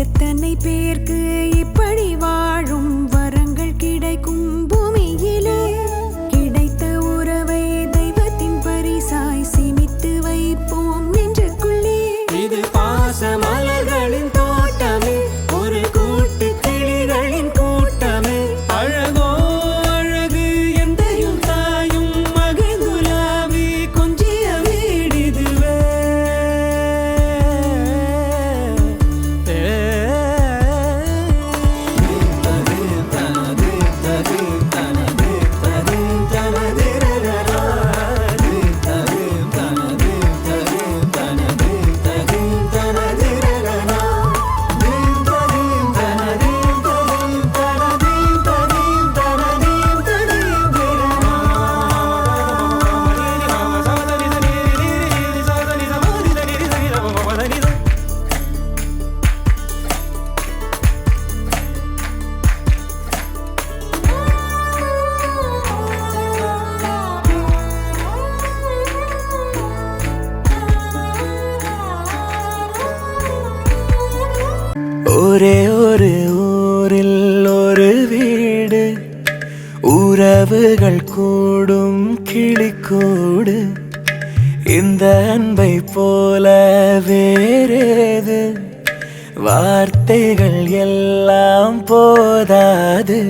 எத்தனை பேருக்கு இப்படி வாழும் வரங்கள் கிடைக்கும் பூமியிலே கிடைத்த உறவை தெய்வத்தின் பரிசாய் சேமித்து வைப்போம் நெஞ்சுக்குள்ளே. இது பாச மலர்களின் தோட்டமே, ஒரு கூட்டு கிளிகளின் கூட்டமே. அழகோ அழகு எந்தையும் தாயும் மகிழ்ந்துலாவி கொஞ்சிய வீடிதுவே. ஒரே ஒரு ஊரில் ஒரு வீடு, உறவுகள் கூடும் கிளிக்கூடு. இந்த அன்பை போல வேறேது, வார்த்தைகள் எல்லாம் போதாது.